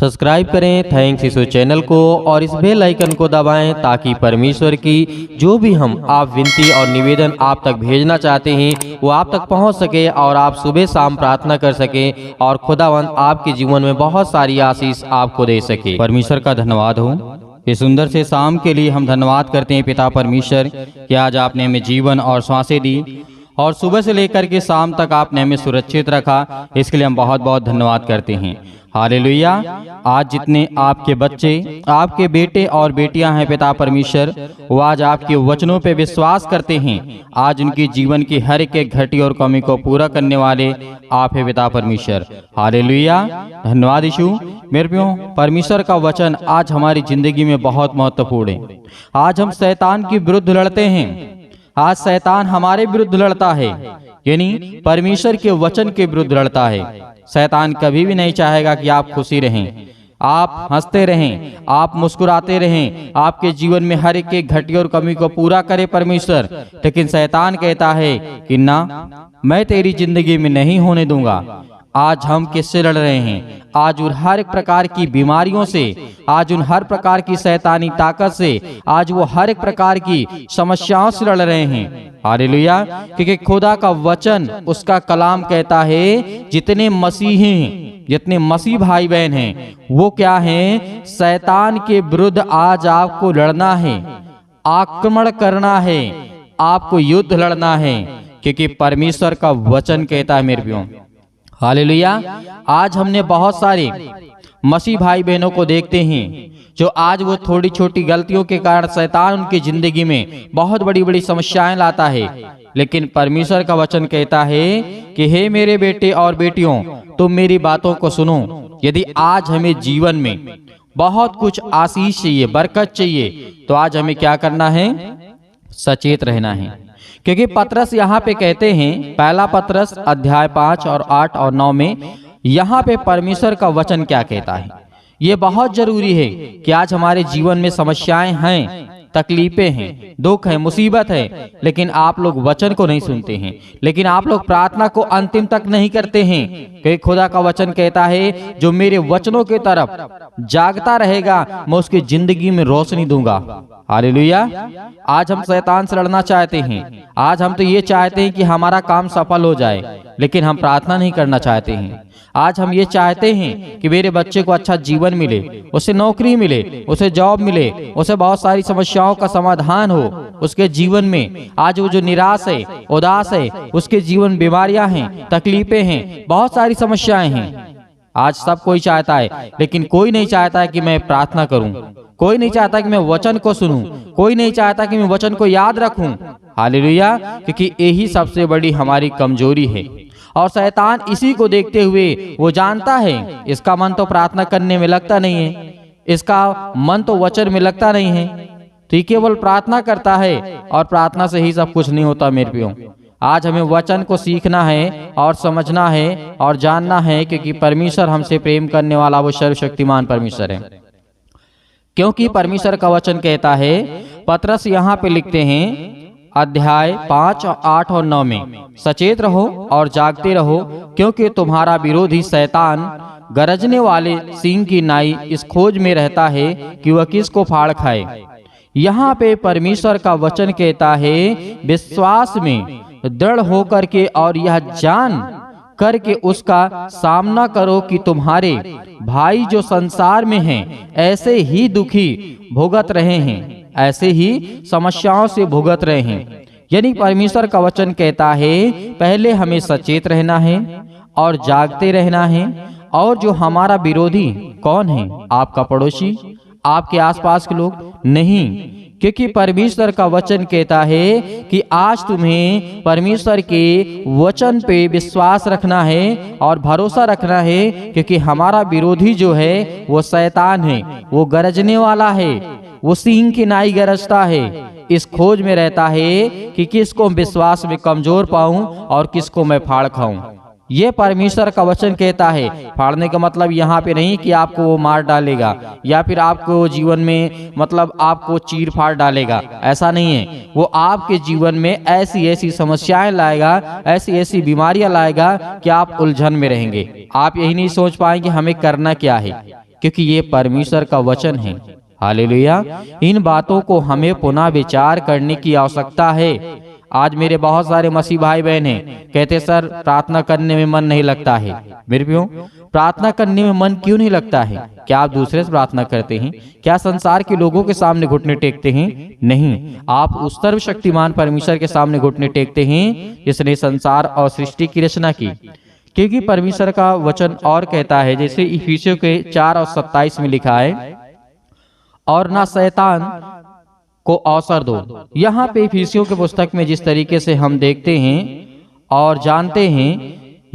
Subscribe करें thanks ईशो channel को और इस बेल आइकन को दबाएं ताकि परमेश्वर की जो भी हम आप विनती और निवेदन आप तक भेजना चाहते हैं वो आप तक पहुंच सके और आप सुबह शाम प्रार्थना कर सकें और खुदावंद आपके जीवन में बहुत सारी आशीष आपको दे सके। परमेश्वर का धन्यवाद हो इस सुंदर से शाम के लिए। हम धन्यवाद करते हैं पिता परमेश्वर कि आज आपने हमें जीवन और सांसें दी और सुबह से लेकर के शाम तक आपने हमें सुरक्षित रखा। इसके लिए हम बहुत बहुत धन्यवाद करते हैं। हालेलुया। आज जितने आपके बच्चे आपके बेटे और बेटियां हैं पिता परमेश्वर, वो आज आपके वचनों पे विश्वास करते हैं। आज उनके जीवन की हर एक घटी और कमी को पूरा करने वाले आप है पिता परमेश्वर। हालेलुया। धन्यवाद यीशु। मेरे प्रियो, परमेश्वर का वचन आज हमारी जिंदगी में बहुत महत्वपूर्ण है। आज हम शैतान के विरुद्ध लड़ते हैं। आज शैतान हमारे विरुद्ध लड़ता है, यानी परमेश्वर के वचन के विरुद्ध लड़ता है। शैतान कभी भी नहीं चाहेगा कि आप खुशी रहें, आप हंसते रहें, आप मुस्कुराते रहें, आपके जीवन में हर एक घटी और कमी को पूरा करे परमेश्वर। लेकिन शैतान कहता है कि ना, मैं तेरी जिंदगी में नहीं होने दूंगा। आज हम किससे लड़ रहे हैं? आज उन हर एक प्रकार की बीमारियों से, आज उन हर प्रकार की शैतानी ताकत से, आज वो हर एक प्रकार की समस्याओं से लड़ रहे हैं। हालेलुया। क्योंकि खुदा का वचन, उसका कलाम कहता है जितने मसीह हैं, जितने मसीह भाई बहन हैं, वो क्या हैं? शैतान के विरुद्ध आज आपको लड़ना है, आक्रमण करना है, आपको युद्ध लड़ना है। क्योंकि परमेश्वर का वचन कहता है मेरे प्रियो। हालेलुया। आज हमने बहुत सारे मसीह भाई बहनों को देखते हैं जो आज वो थोड़ी छोटी गलतियों के कारण शैतान उनकी जिंदगी में बहुत बड़ी बड़ी समस्याएं लाता है। लेकिन परमेश्वर का वचन कहता है कि हे मेरे बेटे और बेटियों, तुम मेरी बातों को सुनो। यदि आज हमें जीवन में बहुत कुछ आशीष चाहिए, बरकत चाहिए, तो आज हमें क्या करना है? सचेत रहना है। क्योंकि पतरस यहाँ पे कहते हैं, पहला पतरस अध्याय 5 और 8 और 9 में यहाँ पे परमेश्वर का वचन क्या कहता है। ये बहुत जरूरी है कि आज हमारे जीवन में समस्याएं हैं, तकलीफें हैं, दुख है, मुसीबत है, लेकिन आप लोग वचन को नहीं सुनते हैं, लेकिन आप लोग प्रार्थना को अंतिम तक नहीं करते हैं। क्योंकि खुदा का वचन कहता है जो मेरे वचनों के तरफ जागता रहेगा, मैं उसकी जिंदगी में रोशनी दूंगा। हालेलुया। आज हम शैतान से लड़ना चाहते हैं। आज हम तो ये चाहते हैं कि हमारा काम सफल हो जाए, लेकिन हम प्रार्थना नहीं करना चाहते हैं। आज हम ये चाहते हैं कि मेरे बच्चे को अच्छा जीवन मिले, उसे नौकरी मिले, उसे जॉब मिले, उसे बहुत सारी समस्याओं का समाधान हो उसके जीवन में। आज वो जो निराश है, उदास है, उसके जीवन बीमारियां हैं, तकलीफें हैं, बहुत सारी समस्याएं हैं। आज सब कोई चाहता है, लेकिन कोई नहीं चाहता है कि मैं प्रार्थना करूं, कोई नहीं चाहता कि मैं वचन को सुनूं, कोई नहीं चाहता कि मैं वचन को याद रखूं। हालेलुया। क्योंकि यही सबसे बड़ी हमारी कमजोरी है। और शैतान इसी को देखते हुए वो जानता है इसका मन तो प्रार्थना करने में लगता नहीं है, इसका मन तो वचन में लगता नहीं है, तो ये केवल प्रार्थना करता है और प्रार्थना से ही सब कुछ नहीं होता मेरे प्रियो। आज हमें वचन को सीखना है और समझना है और जानना है, क्योंकि परमेश्वर हमसे प्रेम करने वाला वो सर्वशक्तिमान परमेश्वर है। क्योंकि परमेश्वर का वचन कहता है, पतरस यहाँ पे लिखते हैं अध्याय 5 और 8 और 9 में, सचेत रहो और जागते रहो, क्योंकि तुम्हारा विरोधी शैतान गरजने वाले सिंह की नाई इस खोज में रहता है कि वह किसको फाड़ खाए। यहाँ पे परमेश्वर का वचन कहता है विश्वास में दृढ़ होकर के और यह जान करके उसका सामना करो कि तुम्हारे भाई जो संसार में हैं ऐसे ही दुखी भुगत रहे हैं, ऐसे ही समस्याओं से भुगत रहे हैं। यानी परमेश्वर का वचन कहता है पहले हमें सचेत रहना है और जागते रहना है। और जो हमारा विरोधी कौन है? आपका पड़ोसी, आपके आसपास के लोग नहीं। क्योंकि परमेश्वर का वचन कहता है कि आज तुम्हें परमेश्वर के वचन पे विश्वास रखना है और भरोसा रखना है। क्योंकि हमारा विरोधी जो है वो शैतान है, वो गरजने वाला है, वो सिंह की नाई गरजता है, इस खोज में रहता है कि किसको विश्वास में कमजोर पाऊं और किसको मैं फाड़ खाऊं। ये परमेश्वर का वचन कहता है। फाड़ने का मतलब यहाँ पे नहीं कि आपको वो मार डालेगा या फिर आपको जीवन में मतलब आपको चीर फाड़ डालेगा, ऐसा नहीं है। वो आपके जीवन में ऐसी ऐसी समस्याएं लाएगा, ऐसी ऐसी बीमारियां लाएगा कि आप उलझन में रहेंगे। आप यही नहीं सोच पाएंगे हमें करना क्या है। क्योंकि ये परमेश्वर का वचन है। हालेलुया। इन बातों को हमें पुनः विचार करने की आवश्यकता है। आज मेरे बहुत सारे मसीह भाई बहन हैं, कहते सर प्रार्थना करने में मन नहीं लगता है। मेरे प्रियो, प्रार्थना करने में मन क्यों नहीं लगता है? क्या आप दूसरे से प्रार्थना करते हैं? क्या संसार के लोगों के सामने घुटने टेकते हैं? नहीं, आप उस सर्वशक्तिमान परमेश्वर के सामने घुटने टेकते हैं जिसने संसार और सृष्टि की रचना की। क्योंकि परमेश्वर का वचन और कहता है, जैसे इफिसियों के 4:27 में लिखा है, और ना शैतान को अवसर दो। यहाँ पे इफिसियों के पुस्तक में जिस तरीके से हम देखते हैं और जानते हैं,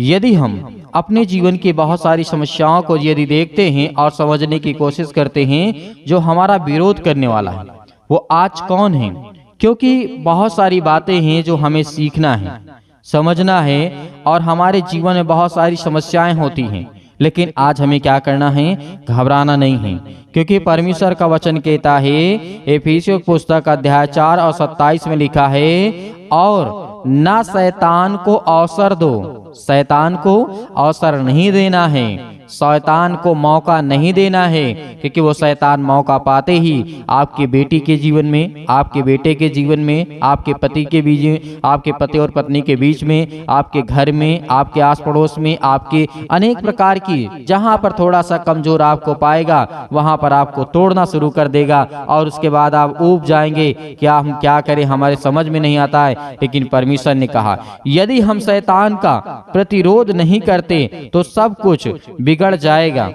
यदि हम अपने जीवन की बहुत सारी समस्याओं को यदि देखते हैं और समझने की कोशिश करते हैं, जो हमारा विरोध करने वाला है वो आज कौन है? क्योंकि बहुत सारी बातें हैं जो हमें सीखना है, समझना है, और हमारे जीवन में बहुत सारी समस्याएं होती हैं। लेकिन आज हमें क्या करना है? घबराना नहीं है, क्योंकि परमेश्वर का वचन कहता है, इफिसियों पुस्तक अध्याय 4:27 में लिखा है, और ना शैतान को अवसर दो। शैतान को अवसर नहीं देना है, शैतान को मौका नहीं देना है, क्योंकि वो शैतान मौका पाते ही आपके बेटी के जीवन में, आपके बेटे के जीवन में, आपके पति के बीच में, आपके पति और पत्नी के बीच में, आपके घर में, आपके आस पड़ोस में, आपके अनेक प्रकार की, जहां पर थोड़ा सा कमजोर आपको पाएगा वहां पर आपको तोड़ना शुरू कर देगा, और उसके बाद आप ऊब जाएंगे, क्या हम क्या करें, हमारे समझ में नहीं आता है। लेकिन परमेश्वर ने कहा, यदि हम शैतान का प्रतिरोध नहीं करते तो सब कुछ बिगड़ जाएगा,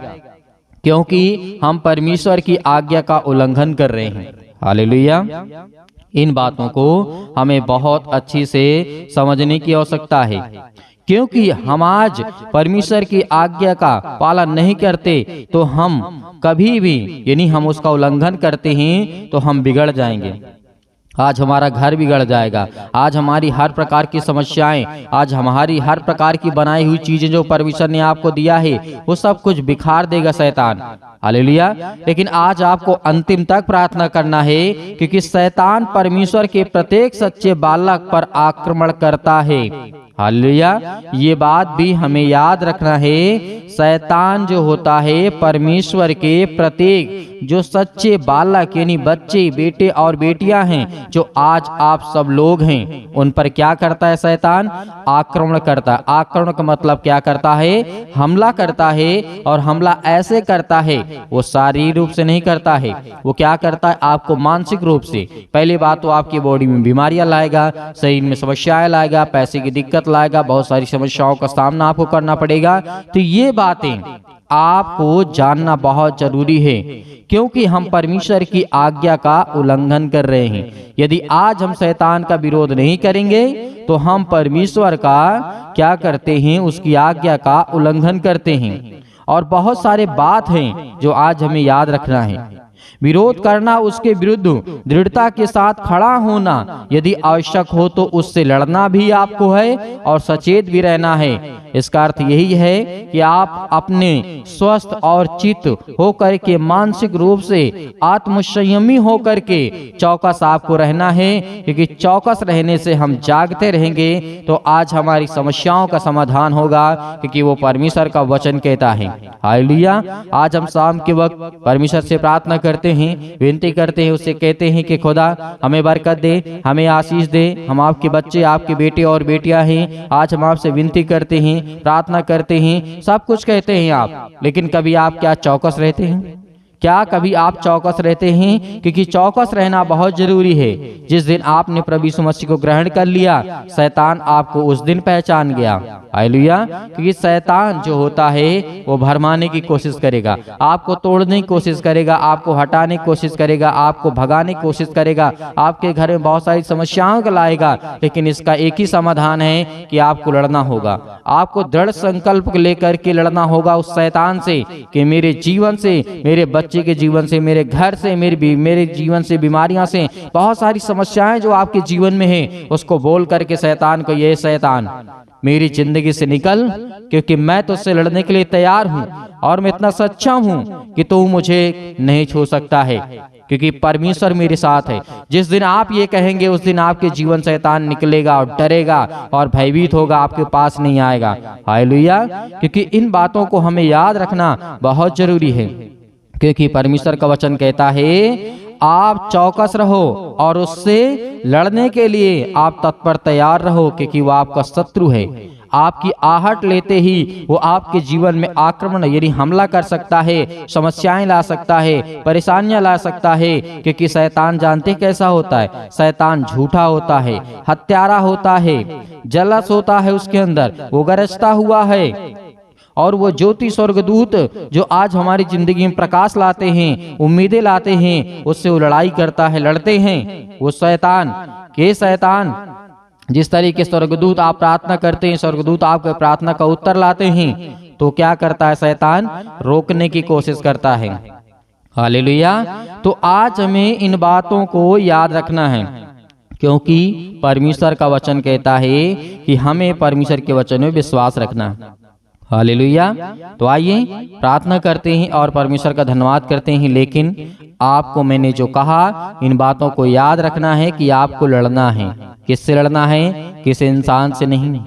क्योंकि हम परमेश्वर की आज्ञा का उल्लंघन कर रहे हैं। हालेलुया। इन बातों को हमें बहुत अच्छी से समझने की आवश्यकता है, क्योंकि हम आज परमेश्वर की आज्ञा का पालन नहीं करते तो हम कभी भी, यानी हम उसका उल्लंघन करते हैं तो हम बिगड़ जाएंगे। आज हमारा घर बिगड़ जाएगा, आज हमारी हर प्रकार की समस्याएं, आज हमारी हर प्रकार की बनाई हुई चीजें जो परमेश्वर ने आपको दिया है वो सब कुछ बिखार देगा शैतान। हालेलुया। लेकिन आज आपको अंतिम तक प्रार्थना करना है, क्योंकि शैतान परमेश्वर के प्रत्येक सच्चे बालक पर आक्रमण करता है। हालेलुया। ये बात भी हमें याद रखना है, शैतान जो होता है परमेश्वर के प्रत्येक जो सच्चे बालक यानी बच्चे, बेटे और बेटियां हैं, जो आज आप सब लोग हैं, उन पर क्या करता है शैतान? आक्रमण करता है। आक्रमण का मतलब क्या करता है? हमला करता है, और हमला ऐसे करता है, वो शारीरिक रूप से नहीं करता है, वो क्या करता है? आपको मानसिक रूप से। पहली बात तो आपकी बॉडी में बीमारियां लाएगा, शरीर में समस्याएं लाएगा, पैसे की दिक्कत लाएगा, बहुत सारी समस्याओं का सामना आपको करना पड़ेगा। तो ये बातें आपको जानना बहुत जरूरी है, क्योंकि हम परमेश्वर की आज्ञा का उल्लंघन कर रहे हैं। यदि आज हम शैतान का विरोध नहीं करेंगे तो हम परमेश्वर का क्या करते हैं? उसकी आज्ञा का उल्लंघन करते हैं। और बहुत सारे बात हैं जो आज हमें याद रखना है। विरोध करना, उसके विरुद्ध दृढ़ता के साथ खड़ा होना, यदि आवश्यक हो तो उससे लड़ना भी आपको है, और सचेत भी रहना है। इसका अर्थ यही है कि आप अपने स्वस्थ और चित्त होकर के, मानसिक रूप से आत्मसंयमी होकर के चौकस आपको रहना है, क्योंकि चौकस रहने से हम जागते रहेंगे तो आज हमारी समस्याओं का समाधान होगा, क्योंकि वो परमेश्वर का वचन कहता है। हालेलुया। आज हम शाम के वक्त परमेश्वर से प्रार्थना करते हैं, विनती करते हैं, उससे कहते हैं कि खुदा हमें बरकत दे, हमें आशीष दे। हम आपके बच्चे, आपके बेटे और बेटियां हैं, आज हम आपसे विनती करते हैं, प्रार्थना करते हैं, सब कुछ कहते हैं आप, लेकिन कभी आप क्या चौकस रहते हैं? क्या कभी आप चौकस रहते हैं? क्योंकि चौकस रहना बहुत जरूरी है। जिस दिन आपने प्रभु यीशु मसीह को ग्रहण कर लिया, शैतान आपको उस दिन पहचान गया। हालेलुया। क्योंकि शैतान जो होता है वो भरमाने की कोशिश करेगा, आपको तोड़ने की कोशिश करेगा, आपको हटाने की कोशिश करेगा, आपको भगाने की कोशिश करेगा, आपके घर में बहुत सारी समस्याओं को लाएगा। लेकिन इसका एक ही समाधान है कि आपको लड़ना होगा। आपको दृढ़ संकल्प लेकर के लड़ना होगा उस शैतान से कि मेरे जीवन से, मेरे बच्चे के जीवन से, मेरे घर से, मेरे जीवन से, बीमारियां से, बहुत सारी समस्याएं जो आपके जीवन में है, उसको बोल करके शैतान को, ये शैतान मेरी जिंदगी से निकल, क्योंकि मैं तुझसे लड़ने के लिए तैयार हूं, और मैं इतना सच्चा हूं कि तू मुझे नहीं छू सकता है, क्योंकि परमेश्वर मेरे साथ है। जिस दिन आप ये कहेंगे उस दिन आपके जीवन शैतान निकलेगा और डरेगा और भयभीत होगा, आपके पास नहीं आएगा। हालेलुया। क्योंकि इन बातों को हमें याद रखना बहुत जरूरी है। क्योंकि परमेश्वर का वचन कहता है आप चौकस रहो और उससे लड़ने के लिए आप तत्पर तैयार रहो, क्योंकि वो आपका शत्रु है। आपकी आहट लेते ही वो आपके जीवन में आक्रमण यानी हमला कर सकता है, समस्याएं ला सकता है, परेशानियां ला सकता है। क्योंकि शैतान जानते कैसा होता है, शैतान झूठा होता है, हत्यारा होता है, जलस होता है, उसके अंदर वो गरजता हुआ है। और वो ज्योति स्वर्गदूत जो आज हमारी जिंदगी में प्रकाश लाते हैं, उम्मीदें लाते हैं, उससे वो लड़ाई करता है, लड़ते हैं। वो शैतान जिस तरीके स्वर्गदूत आप प्रार्थना करते हैं, स्वर्गदूत आपके प्रार्थना का उत्तर लाते हैं, तो क्या करता है शैतान? रोकने की कोशिश करता है। हालेलुया। तो आज हमें इन बातों को याद रखना है, क्योंकि परमेश्वर का वचन कहता है कि हमें परमेश्वर के वचन में विश्वास रखना है। हालेलुया। तो आइए प्रार्थना करते हैं और परमेश्वर का धन्यवाद करते हैं। लेकिन आपको मैंने जो कहा, इन बातों को याद रखना है कि आपको लड़ना है। किससे लड़ना है? किसी इंसान से नहीं,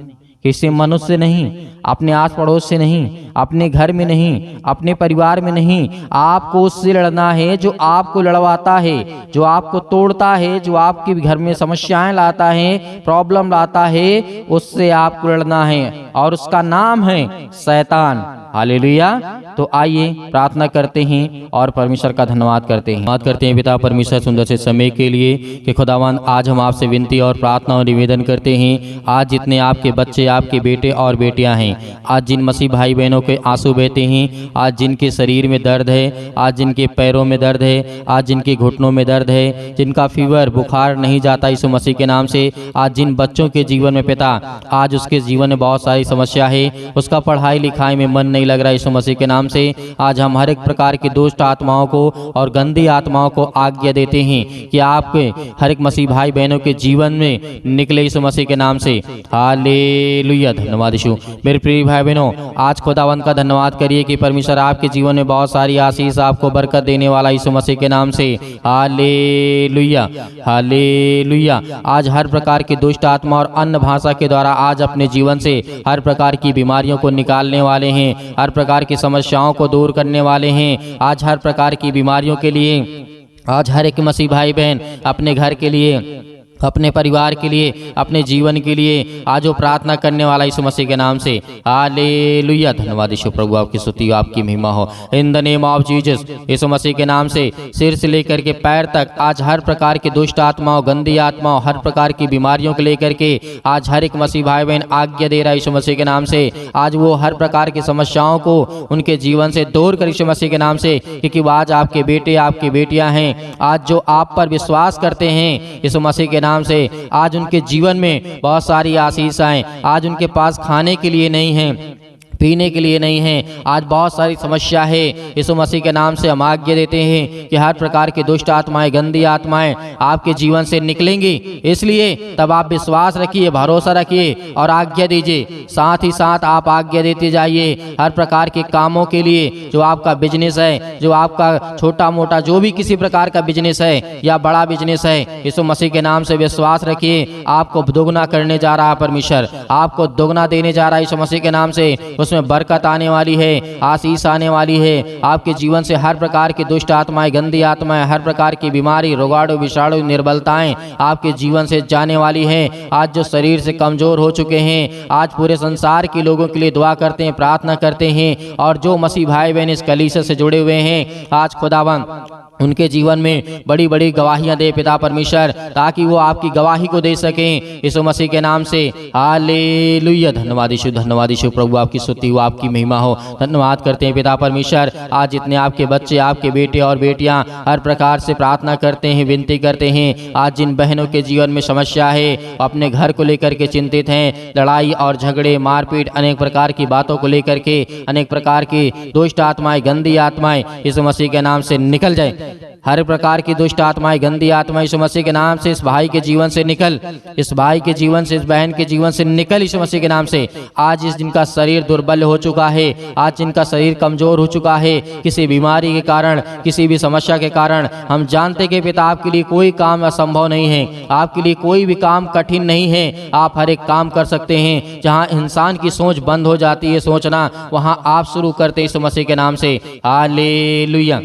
किसी मनुष्य से नहीं, अपने आस पड़ोस से नहीं, अपने घर में नहीं, अपने परिवार में नहीं। आपको उससे लड़ना है जो आपको लड़वाता है, जो आपको तोड़ता है, जो आपके घर में समस्याएं लाता है, प्रॉब्लम लाता है, उससे आपको लड़ना है। और उसका नाम है शैतान। हालेलुया। तो आइए प्रार्थना करते हैं और परमेश्वर का धन्यवाद करते हैं। बात करते हैं पिता परमेश्वर सुंदर से समय के लिए कि खुदावन आज हम आपसे विनती और प्रार्थना और निवेदन करते हैं। आज जितने आपके बच्चे, आपके बेटे और बेटियां हैं, आज जिन मसीह भाई बहनों के आंसू बहते हैं, आज जिनके शरीर में दर्द है, आज जिनके पैरों में दर्द है, आज जिनके घुटनों में दर्द है, जिनका फीवर बुखार नहीं जाता यीशु मसीह के नाम से, आज जिन बच्चों के जीवन में पिता आज उसके जीवन में बहुत सारी समस्या है, उसका पढ़ाई लिखाई में मन नहीं लग रहा यीशु मसीह के नाम से, आज हम हर एक प्रकार की दुष्ट आत्माओं को और गंदी आत्माओं को आज्ञा देते हैं कि आपके हर एक मसीह भाई बहनों के जीवन में निकले यीशु मसीह के नाम से। हालेलुया। धन्यवाद यीशु। मेरे प्रिय भाई बहनों, आज खुदावंद का धन्यवाद करिए कि परमेश्वर आपके जीवन में बहुत सारी आशीष, आपको बरकत देने वाला यीशु मसीह के नाम से। Hallelujah, hallelujah. आज हर प्रकार की दुष्ट आत्मा और अन्य भाषा के द्वारा आज अपने जीवन से हर प्रकार की बीमारियों को निकालने वाले हैं, हर प्रकार की समस्याओं को दूर करने वाले हैं। आज हर प्रकार की बीमारियों के लिए आज हर एक मसीह भाई बहन अपने घर के लिए, अपने परिवार के लिए, अपने जीवन के लिए आज वो प्रार्थना करने वाला यीशु मसीह के नाम से। हालेलुया। धन्यवाद यीशु प्रभु, आपकी स्तुति, आपकी महिमा हो in the name of Jesus. यीशु मसीह के नाम से सिर से लेकर के पैर तक आज हर प्रकार की दुष्ट आत्माओं, गंदी आत्माओं, हर प्रकार की बीमारियों को लेकर के आज हर एक मसीह भाई बहन आज्ञा दे रहा है यीशु मसीह के नाम से। आज वो हर प्रकार की समस्याओं को उनके जीवन से दूर कर यीशु मसीह के नाम से, क्योंकि वो आज आपके बेटे, आपकी बेटियां हैं आज जो आप पर विश्वास करते हैं यीशु मसीह के नाम से। आज उनके जीवन में बहुत सारी आशीषाएं, आज उनके पास खाने के लिए नहीं है, पीने के लिए नहीं है, आज बहुत सारी समस्या है। यीशु मसीह के नाम से हम आज्ञा देते हैं कि हर प्रकार की दुष्ट आत्माएं, गंदी आत्माएं आपके जीवन से निकलेंगी। इसलिए तब आप विश्वास रखिए, भरोसा रखिए और आज्ञा दीजिए। साथ ही साथ आप आज्ञा देते जाइए हर प्रकार के कामों के लिए, जो आपका बिजनेस है, जो आपका छोटा मोटा जो भी किसी प्रकार का बिजनेस है या बड़ा बिजनेस है, यीशु मसीह के नाम से विश्वास रखिए। आपको दोगुना करने जा रहा है परमेश्वर, आपको दोगुना देने जा रहा है यीशु मसीह के नाम से। उसमें बरकत आने वाली है, आशीष आने वाली है। आपके जीवन से हर प्रकार की दुष्ट आत्माएं, गंदी आत्माएं, हर प्रकार की बीमारी, रोगाणु, विषाणु, निर्बलताएं आपके जीवन से जाने वाली हैं। आज जो शरीर से कमजोर हो चुके हैं, आज पूरे संसार के लोगों के लिए दुआ करते हैं, प्रार्थना करते हैं। और जो मसीह भाई बहन इस कलीसिया से जुड़े हुए हैं, आज खुदावंद उनके जीवन में बड़ी बड़ी गवाहियां दे पिता परमेश्वर, ताकि वो आपकी गवाही को दे सकें यीशु मसीह के नाम से। हालेलुया। धन्यवाद यीशु, धन्यवाद यीशु प्रभु, आपकी स्तुति हो, आपकी महिमा हो। धन्यवाद करते हैं पिता परमेश्वर। आज जितने आपके बच्चे, आपके बेटे और बेटियां हर प्रकार से प्रार्थना करते हैं, विनती करते हैं, आज जिन बहनों के जीवन में समस्या है, अपने घर को लेकर के चिंतित हैं, लड़ाई और झगड़े, मारपीट, अनेक प्रकार की बातों को लेकर के, अनेक प्रकार की दुष्ट आत्माएं, गंदी आत्माएं यीशु मसीह के नाम से निकल जाए। हर प्रकार की दुष्ट आत्माएं, गंदी आत्माएं यीशु मसीह के नाम से इस भाई के जीवन से निकल, इस भाई के जीवन से, इस बहन के जीवन से निकल यीशु मसीह के नाम से। आज इस जिनका शरीर दुर्बल हो चुका है, आज जिनका शरीर कमजोर हो चुका है किसी बीमारी के कारण, किसी भी समस्या के कारण, हम जानते कि पिता आपके लिए कोई काम असंभव नहीं है, आपके लिए कोई भी काम कठिन नहीं है। आप हर एक काम कर सकते हैं। जहां इंसान की सोच बंद हो जाती है सोचना, वहां आप शुरू करते हैं यीशु मसीह के नाम से। Hallelujah,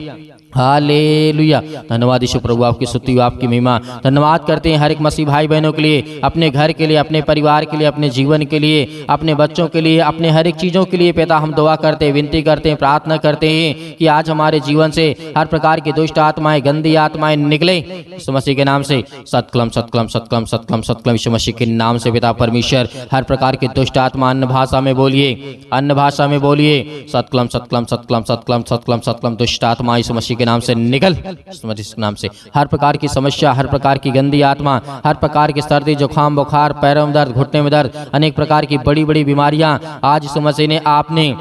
hallelujah. धन्यवाद यीशु प्रभु, आपकी स्तुति हो, आपकी महिमा। धन्यवाद करते हैं हर एक मसीह भाई बहनों के लिए, अपने घर के लिए, अपने परिवार के लिए, अपने जीवन के लिए, अपने बच्चों के लिए, अपने हर एक चीज़ों के लिए पिता हम दुआ करते हैं, विनती करते हैं, प्रार्थना करते हैं कि आज हमारे जीवन से हर प्रकार की दुष्ट आत्माएं, गंदी आत्माएं निकले यीशु मसीह के नाम से। सतकलम सतकलम सतकलम सतकलम सतकलम यीशु मसीह के नाम से पिता परमेश्वर, हर प्रकार की दुष्ट आत्मा अन्य भाषा में बोलिए, अन्य भाषा में बोलिए। सतकलम सतकलम सतकलम सतकलम सतकलम सतकलम दुष्ट आत्मा यीशु मसीह के नाम से निकल, इस नाम से। हर प्रकार की समस्या, हर प्रकार की गंदी आत्मा, हर प्रकार की सर्दी, जुकाम, बुखार, पैरों में दर्द, घुटने में दर्द, अनेक प्रकार की बड़ी बड़ी बीमारियां, आज यीशु मसीह ने आपने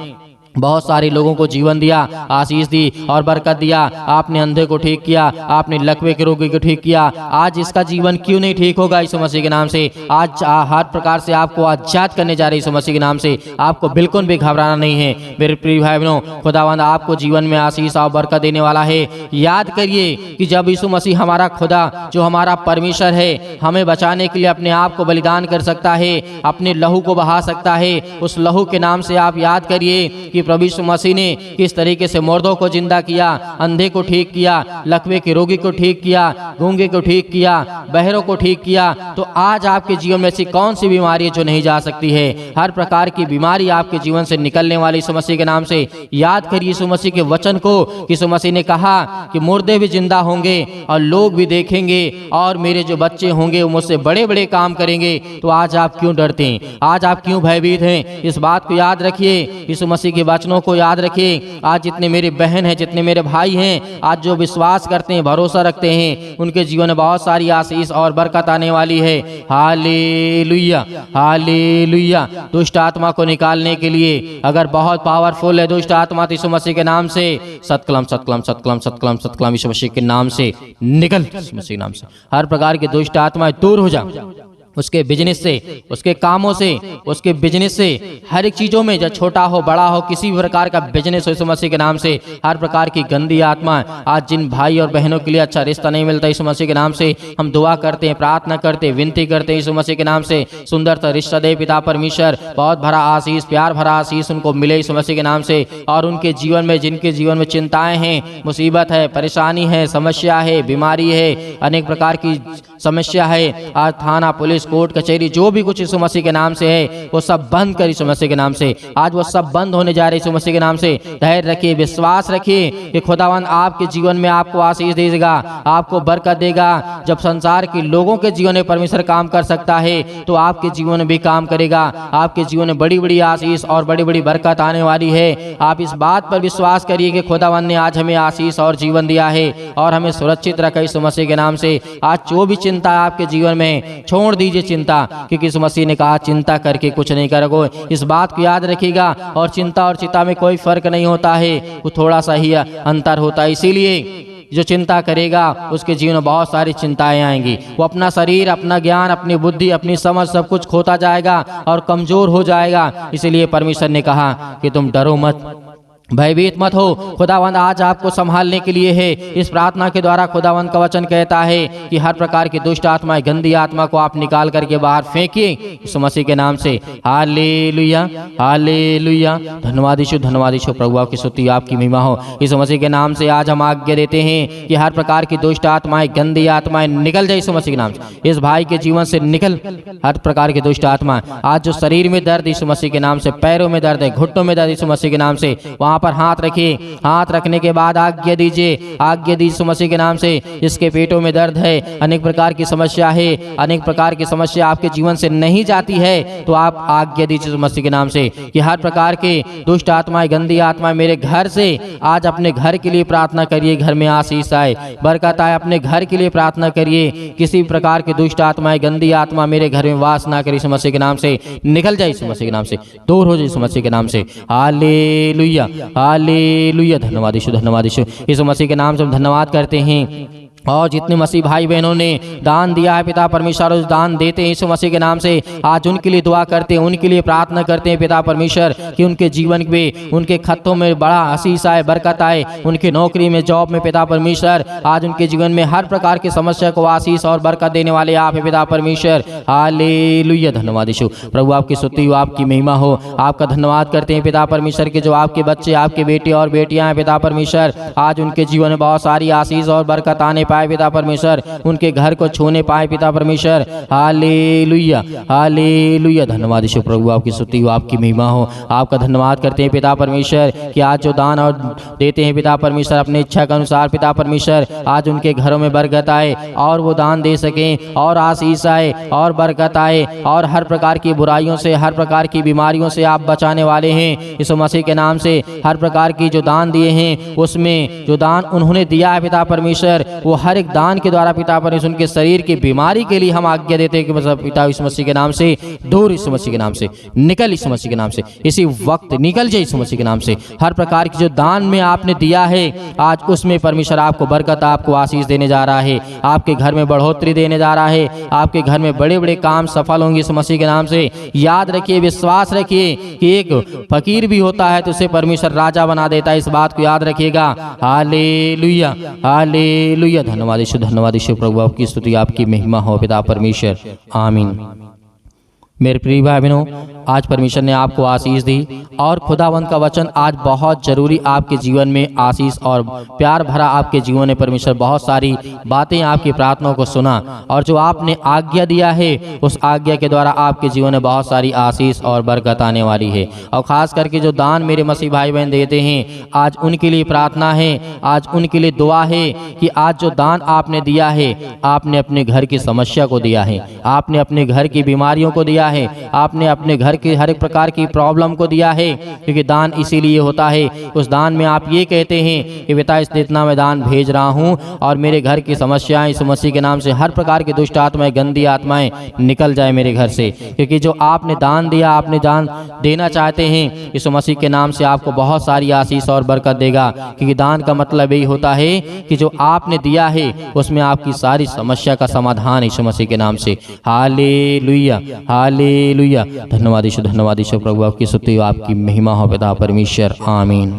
बहुत सारे लोगों को जीवन दिया, आशीष दी और बरकत दिया। आपने अंधे को ठीक किया, आपने लकवे के रोगी को ठीक किया। आज इसका जीवन क्यों नहीं ठीक होगा यीशु मसीह के नाम से। आज हर प्रकार से आपको आजाद करने जा रहे यीशु मसीह के नाम से। आपको बिल्कुल भी घबराना नहीं है मेरे प्रिय भाई बहनों। खुदावंद आपको जीवन में आशीष और बरकत देने वाला है। याद करिए कि जब यीशु मसीह हमारा खुदा, जो हमारा परमेश्वर है, हमें बचाने के लिए अपने आप को बलिदान कर सकता है, अपने लहू को बहा सकता है, उस लहू के नाम से आप याद करिए कि प्रभु यीशु मसीह ने किस तरीके से मुर्दों को जिंदा किया, अंधे को ठीक किया, लकवे के रोगी को ठीक किया, गूंगे को ठीक किया, बहरों को ठीक किया। तो आज आपके जीवन में ऐसी कौन सी बीमारी है जो नहीं जा सकती है। हर प्रकार की बीमारी आपके जीवन से निकलने वाली यीशु मसीह के नाम से। याद करिए यीशु मसीह के वचन को। यीशु मसीह ने कहा कि मुर्दे भी जिंदा होंगे और लोग भी देखेंगे और मेरे जो बच्चे होंगे वो मुझसे बड़े बड़े काम करेंगे। तो आज आप क्यों डरते हैं, आज आप क्यों भयभीत हैं। इस बात को याद रखिए, यीशु मसीह के वचनों को याद रखिए। आज जितने मेरे बहन हैं, जितने मेरे भाई हैं, आज जो विश्वास करते हैं, भरोसा रखते हैं, उनके जीवन में बहुत सारी आशीष और बरकत आने वाली है। Hallelujah, hallelujah. दुष्ट आत्मा को निकालने के लिए अगर बहुत पावरफुल है दुष्ट आत्मा, तो यीशु मसीह के नाम से सतकलम सतकलम सतकलम सतकलम सतकलम यीशु मसीह के नाम से निकल, यीशु मसीह के नाम से। हर प्रकार की दुष्ट आत्माएं दूर हो जा, उसके बिजनेस से, उसके कामों से, उसके बिजनेस से, हर एक चीजों में, जब छोटा हो बड़ा हो, किसी भी प्रकार का बिजनेस हो, यीशु मसीह के नाम से हर प्रकार की गंदी आत्मा। आज जिन भाई और बहनों के लिए अच्छा रिश्ता नहीं मिलता, यीशु मसीह के नाम से हम दुआ करते हैं, प्रार्थना करते हैं, विनती करते हैं यीशु मसीह के नाम से। सुंदर सा रिश्ता दे पिता परमेश्वर, बहुत भरा आशीष, प्यार भरा आशीष उनको मिले यीशु मसीह के नाम से। और उनके जीवन में, जिनके जीवन में चिंताएं हैं, मुसीबत है, परेशानी है, समस्या है, बीमारी है, अनेक प्रकार की समस्या है, आज थाना, पुलिस, कोर्ट कचहरी, जो भी कुछ यीशु मसीह के नाम से है वो सब बंद कर यीशु मसीह के नाम से। आज वो सब बंद होने जा रहे यीशु मसीह के नाम से। धैर्य रखिए, विश्वास रखिए कि खुदावंद आपके जीवन में आपको आशीष देगा, आपको बरकत देगा। जब संसार के लोगों के जीवन में परमेश्वर काम कर सकता है तो आपके जीवन में भी काम करेगा। आपके जीवन में बड़ी बड़ी आशीष और बड़ी बड़ी बरकत आने वाली है। आप इस बात पर विश्वास करिए कि खुदावंद ने आज हमें आशीष और जीवन दिया है और हमें सुरक्षित रखा यीशु मसीह के नाम से। आज जो भी चिंता है आपके जीवन में, छोड़ दीजिए चिंता, क्योंकि यीशु मसीह ने कहा चिंता करके कुछ नहीं करोगे। इस बात को याद रखिएगा। और चिंता और चिंता में कोई फर्क नहीं होता है, वो थोड़ा सा ही अंतर होता है। इसीलिए जो चिंता करेगा उसके जीवन में बहुत सारी चिंताएं आएंगी। वो अपना शरीर, अपना ज्ञान, अपनी बुद्धि, अपनी समझ सब कुछ खोता जाएगा और कमजोर हो जाएगा। इसीलिए परमेश्वर ने कहा कि तुम डरो मत, भयभीत मत हो। खुदावंद आज आपको संभालने के लिए है। इस प्रार्थना के द्वारा खुदावंद का वचन कहता है कि हर प्रकार की दुष्ट आत्मा, गंदी आत्मा को आप निकाल करके बाहर फेंकिए यीशु मसीह के नाम से। Hallelujah, hallelujah. धन्यवाद यीशु, धन्यवाद यीशु प्रभु, आपकी स्तुति, आपकी महिमा हो। यीशु मसीह के नाम से आज हम आज्ञा देते हैं कि हर प्रकार की दुष्ट आत्माएं, गंदी आत्माएं निकल जाए यीशु मसीह के नाम से। इस भाई के जीवन से निकल हर प्रकार की दुष्ट आत्मा। आज जो शरीर में दर्द यीशु मसीह के नाम से, पैरों में दर्द है, घुटनों में दर्द यीशु मसीह के नाम से, वहां पर हाथ रखिए। हाथ रखने के बाद आज्ञा दीजिए, आज्ञा दीजिए यीशु मसीह के नाम से। जिसके पेटों में दर्द है, अनेक प्रकार की समस्या है, अनेक प्रकार की समस्या आपके जीवन से नहीं जाती है, तो आप आज्ञा दीजिए यीशु मसीह के नाम से कि हर प्रकार के दुष्ट आत्माएं, गंदी आत्माएं मेरे घर से आज अपने घर के लिए प्रार्थना करिए, घर में आशीष आए, बरकत आए। अपने घर के लिए प्रार्थना करिए, किसी भी प्रकार की दुष्ट आत्माएं, गंदी आत्मा मेरे घर में वास ना करे यीशु मसीह के नाम से। निकल जाए यीशु मसीह के नाम से, दूर हो जाए यीशु मसीह के नाम से। Hallelujah, hallelujah. धन्यवाद यीशु, धन्यवाद यीशु। यीशु मसीह के नाम से हम धन्यवाद करते हैं। और जितने मसीह भाई बहनों ने दान दिया है पिता परमेश्वर, उस दान देते हैं यीशु मसीह के नाम से, आज उनके लिए दुआ करते हैं, उनके लिए प्रार्थना करते हैं पिता परमेश्वर कि उनके जीवन में, उनके खतों में बड़ा आशीष आए, बरकत आए, उनके नौकरी में, जॉब में पिता परमेश्वर, आज उनके जीवन में हर प्रकार की समस्या को आशीष और बरकत देने वाले आप है पिता परमेश्वर। हालेलुया। धन्यवाद यीशु। प्रभु आपकी स्तुति हो, आपकी महिमा हो, आपका धन्यवाद करते हैं पिता परमेश्वर के जो आपके बच्चे, आपके बेटे और बेटियां हैं पिता परमेश्वर, आज उनके जीवन में बहुत सारी आशीष और बरकत आने पाए पिता परमेश्वर, उनके घर को छूने पाए पिता परमेश्वर। Hallelujah, hallelujah. धन्यवाद यीशु। प्रभु आपकी स्तुति हो, आपकी महिमा हो, आपका धन्यवाद करते हैं पिता परमेश्वर कि आज जो दान और देते हैं पिता परमेश्वर अपनी इच्छा के अनुसार पिता परमेश्वर, आज उनके घरों में बरकत आए और वो दान दे सकें और आशीष आए और बरकत आए और हर प्रकार की बुराइयों से, हर प्रकार की बीमारियों से आप बचाने वाले हैं यीशु मसीह के नाम से। हर प्रकार की जो दान दिए हैं, उसमें जो दान उन्होंने दिया है पिता परमेश्वर, वो हर एक दान के द्वारा पिता परमेश्वर उनके शरीर की बीमारी के लिए हम आज्ञा देते हैं कि मतलब पिता यीशु मसीह के नाम से दूर, यीशु मसीह के नाम से निकल, यीशु मसीह के नाम से इसी वक्त निकल जाए यीशु मसीह के नाम से। हर प्रकार की जो दान में आपने दिया है, आज उसमें परमेश्वर आपको बरकत, आपको आशीष देने जा रहा है, आपके घर में बढ़ोतरी देने जा रहा है, आपके घर में बड़े बड़े काम सफल होंगे यीशु मसीह के नाम से। याद रखिए, विश्वास रखिए कि एक फकीर भी होता है तो उसे परमेश्वर राजा बना देता है, इस बात को याद रखिएगा। Hallelujah, hallelujah. धन्यवाद यीशु, धन्यवाद यीशु। प्रभु आपकी स्तुति, आपकी महिमा हो पिता परमेश्वर। आमीन। मेरे प्रिय भाई बहनों, आज परमेश्वर ने आपको आशीष दी और खुदावंद का वचन आज बहुत जरूरी आपके जीवन में आशीष और प्यार भरा आपके जीवन में परमेश्वर बहुत सारी बातें आपकी प्रार्थनाओं को सुना और जो आपने आज्ञा दिया है उस आज्ञा के द्वारा आपके जीवन में बहुत सारी आशीष और बरकत आने वाली है। और खास करके जो दान मेरे मसीह भाई बहन देते हैं, आज उनके लिए प्रार्थना है, आज उनके लिए दुआ है कि आज जो दान आपने दिया है, आपने अपने घर की समस्या को दिया है, आपने अपने घर की बीमारियों को दिया है, आपने अपने घर के हर एक प्रकार की प्रॉब्लम को दिया है, क्योंकि दान इसीलिए होता है। उस दान में आप ये कहते हैं कि पिता इस इतना मैं दान भेज रहा हूं और मेरे घर की समस्याएं यीशु मसीह के नाम से, हर प्रकार की दुष्ट आत्माएं, गंदी आत्माएं निकल जाए मेरे घर से, क्योंकि जो आपने दान दिया, आपने दान देना चाहते हैं यीशु मसीह के नाम से, आपको बहुत सारी आशीष और बरकत देगा। क्योंकि दान का मतलब यही होता है कि जो आपने दिया है उसमें आपकी सारी समस्या का समाधान यीशु मसीह के नाम से। Hallelujah, hallelujah. धन्यवाद यीशु, धन्यवाद यीशु। प्रभु आपकी स्तुति, आपकी महिमा हो पिता परमेश्वर। आमीन।